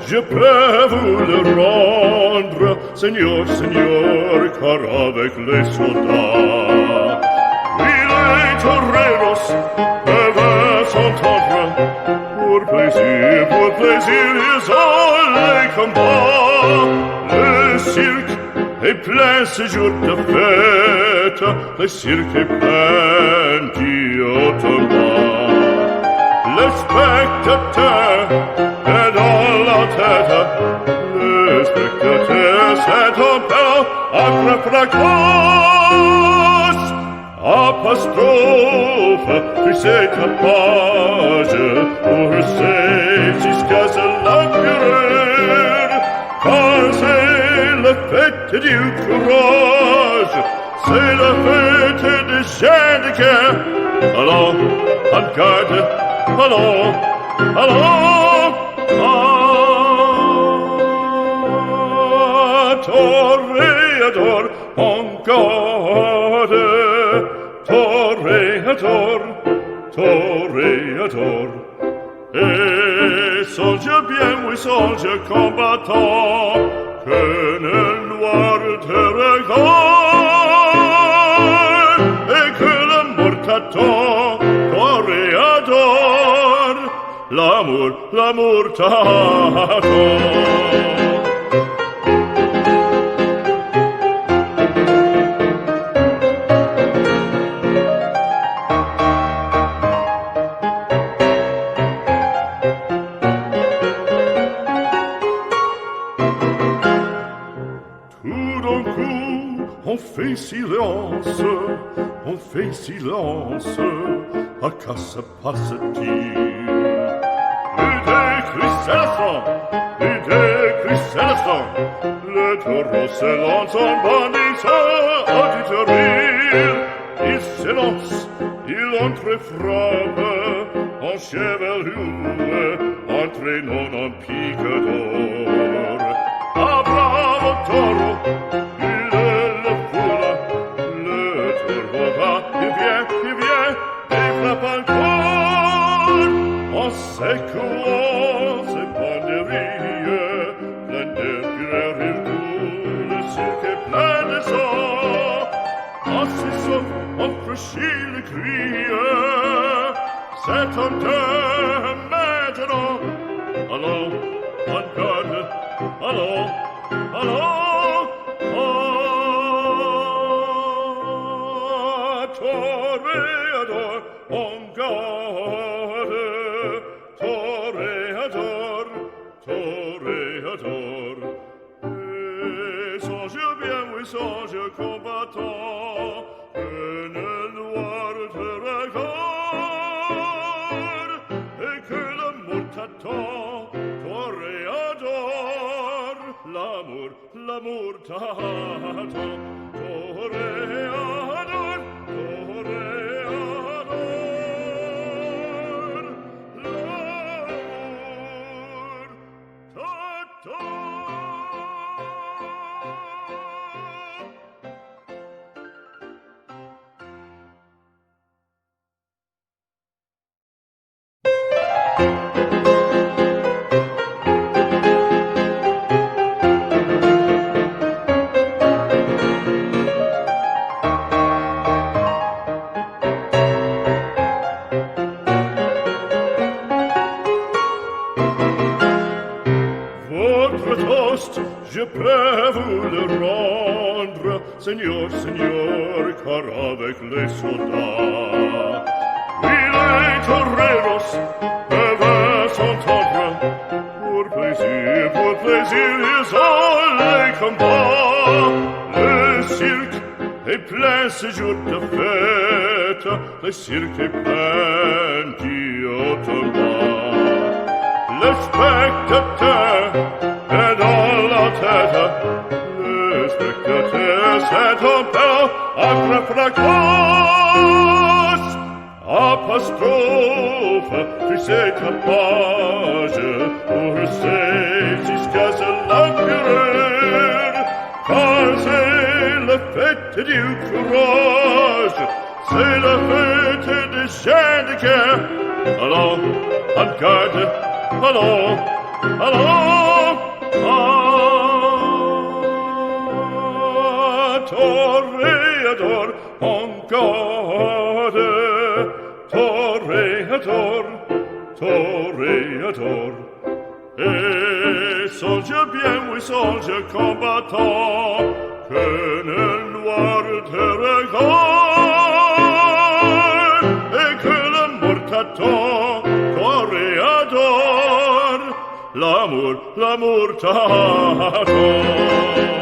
Je peux vous le rendre, Seigneur, Seigneur, car avec les soldats, oui, les toreros peuvent s'entendre. Pour plaisir, ils ont les combats. Le cirque est plein ce jour de fête, le cirque est plein d'automate. Le spectateur est dans la tête, le spectateur c'est un peu après fracasse. Apostrophe, puis c'est ta page, pour jusqu'à l'empereur, car c'est la fête du courage, c'est la fête des gens de guerre. Allons, en garde, allons, allons, toréador, en garde, toréador, toréador. Et songe bien, oui, songe combattant, que le noir te regarde, et que l'amour t'attend, toréador, l'amour t'attend. On fait silence, à qu'à se passe-t-il? Plus de cristallisant, le taureau se lance en bandissant auditorie. Il s'élance, il entre frappe, en chevelure, entraînant en pique d'or. Ah, bravo taureau! Secouant ses banderilles, plein de fureur il coule, le cirque est plein de sang. En s'essouffle, on franchit le cri, c'est un temps maintenant. Allons, en garde, allons, allons, toréador, en garde. Toréador, toréador. Et songe bien, oui, songe combattant, que le noir te regarde, et que l'amour t'attend, toréador, l'amour t'attend, toréador, toréador. Je peux vous le rendre, Seigneur, Seigneur, car avec les soldats, oui, les toreros peuvent s'entendre. Pour plaisir, ils ont les combats. Le cirque est plein ce jour de fête, le cirque est plein d'automates. Le spectateur est dans la tête, le spectateur c'est un peu après fracasse. Apostrophe, triomphe, tu sais ta page, pour c'est jusqu'à l'empereur, car c'est la fête du courage, c'est la fête des gens de guerre. Allons, en garde, allons, allons, toréador, en garde, toréador, toréador. Et songe bien, oui, songe combattant, que le noir te regarde, et que l'amour t'attend, toréador, l'amour t'attend.